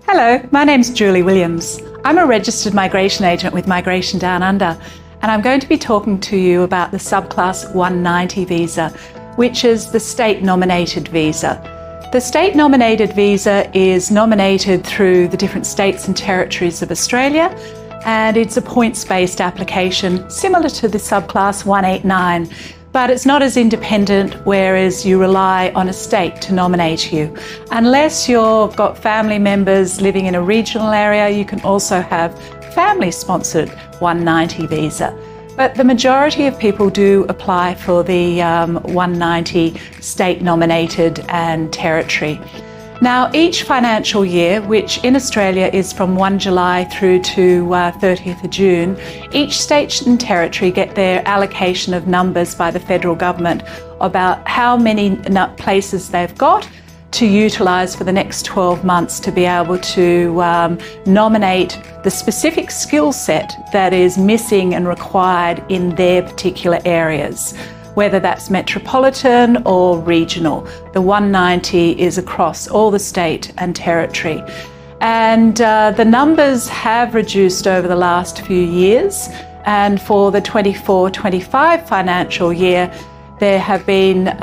Hello, my name's Julie Williams. I'm a registered migration agent with Migration Downunder, and I'm going to be talking to you about the Subclass 190 visa, which is the state-nominated visa. The state-nominated visa is nominated through the different states and territories of Australia, and it's a points-based application similar to the Subclass 189. But it's not as independent, whereas you rely on a state to nominate you. Unless you've got family members living in a regional area, you can also have family-sponsored 190 visa. But the majority of people do apply for the 190 state-nominated and territory. Now, each financial year, which in Australia is from 1 July through to 30th of June, each state and territory get their allocation of numbers by the federal government about how many places they've got to utilise for the next 12 months to be able to nominate the specific skill set that is missing and required in their particular areas, whether that's metropolitan or regional. The 190 is across all the state and territory. And the numbers have reduced over the last few years. And for the 24-25 financial year, there have been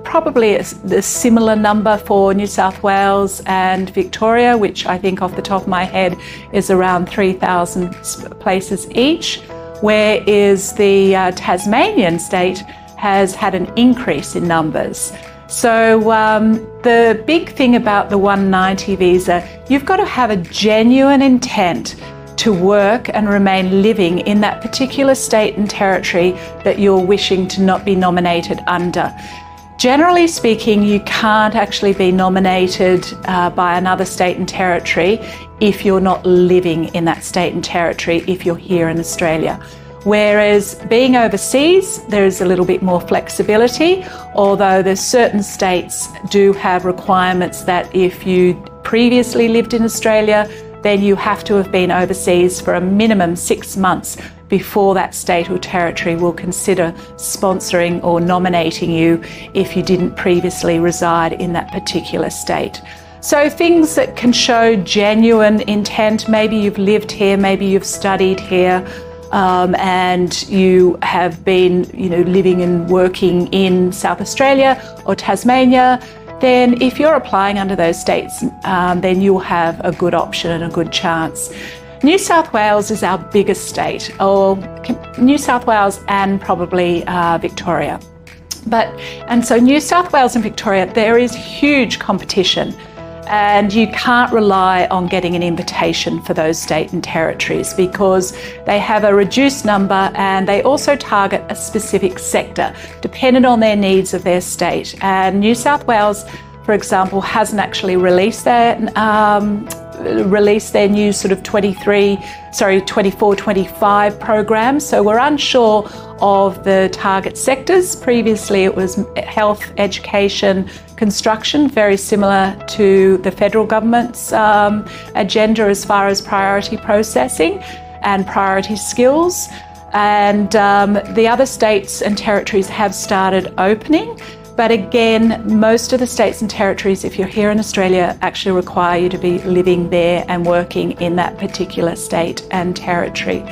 probably a similar number for New South Wales and Victoria, which I think off the top of my head is around 3,000 places each. Whereas the Tasmanian state has had an increase in numbers. So the big thing about the 190 visa, you've got to have a genuine intent to work and remain living in that particular state and territory that you're wishing to not be nominated under. Generally speaking, you can't actually be nominated by another state and territory if you're not living in that state and territory, if you're here in Australia. Whereas being overseas, there's a little bit more flexibility, although there's certain states do have requirements that if you previously lived in Australia, then you have to have been overseas for a minimum 6 months before that state or territory will consider sponsoring or nominating you if you didn't previously reside in that particular state. So things that can show genuine intent, maybe you've lived here, maybe you've studied here, and you have been, living and working in South Australia or Tasmania, then if you're applying under those states, then you'll have a good option and a good chance. New South Wales is our biggest state, or New South Wales and probably Victoria. And so New South Wales and Victoria, there is huge competition. And you can't rely on getting an invitation for those state and territories because they have a reduced number and they also target a specific sector dependent on their needs of their state. And New South Wales, for example, hasn't actually released their new sort of 24-25 program. So we're unsure of the target sectors. Previously it was health, education, construction, very similar to the federal government's agenda as far as priority processing and priority skills. And the other states and territories have started opening. But again, most of the states and territories, if you're here in Australia, actually require you to be living there and working in that particular state and territory.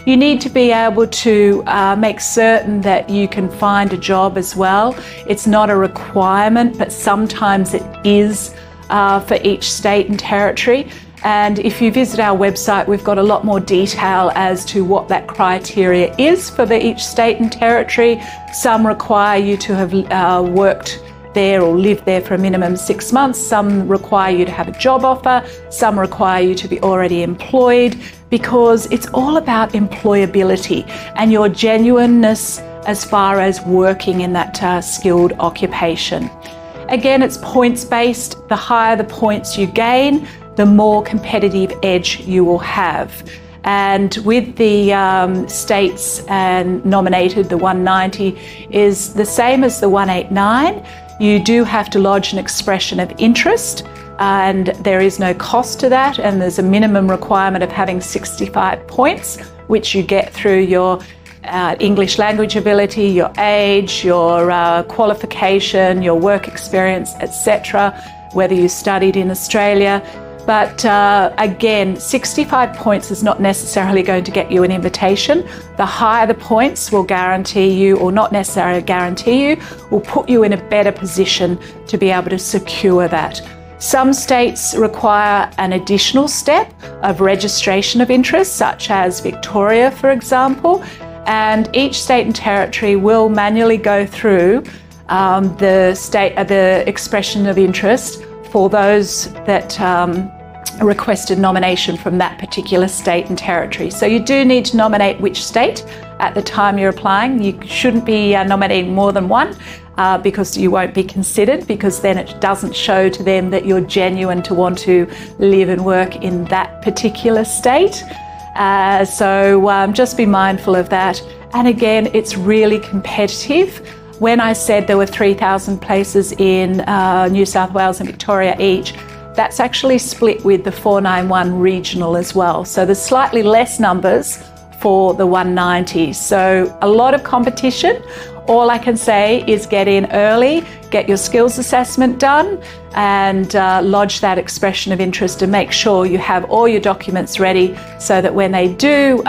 You need to be able to make certain that you can find a job as well. It's not a requirement, but sometimes it is for each state and territory. And if you visit our website, we've got a lot more detail as to what that criteria is for each state and territory. Some require you to have worked there or lived there for a minimum 6 months. Some require you to have a job offer. Some require you to be already employed, because it's all about employability and your genuineness as far as working in that skilled occupation. Again, it's points-based. The higher the points you gain, the more competitive edge you will have. And with the states and nominated, the 190 is the same as the 189. You do have to lodge an expression of interest, and there is no cost to that, and there's a minimum requirement of having 65 points, which you get through your English language ability, your age, your qualification, your work experience, etc., whether you studied in Australia. But again, 65 points is not necessarily going to get you an invitation. The higher the points will guarantee you, or not necessarily guarantee you, will put you in a better position to be able to secure that. Some states require an additional step of registration of interest, such as Victoria, for example, and each state and territory will manually go through the expression of interest for those that requested nomination from that particular state and territory. So you do need to nominate which state at the time you're applying. You shouldn't be nominating more than one because you won't be considered, because then it doesn't show to them that you're genuine to want to live and work in that particular state. So just be mindful of that. And again, it's really competitive. When I said there were 3,000 places in New South Wales and Victoria each, that's actually split with the 491 regional as well. So there's slightly less numbers for the 190. So a lot of competition. All I can say is get in early, get your skills assessment done, and lodge that expression of interest, and make sure you have all your documents ready so that when they do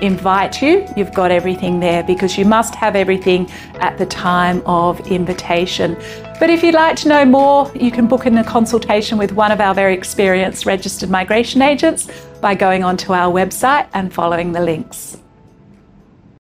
invite you, you've got everything there, because you must have everything at the time of invitation. But if you'd like to know more, you can book in a consultation with one of our very experienced registered migration agents by going onto our website and following the links.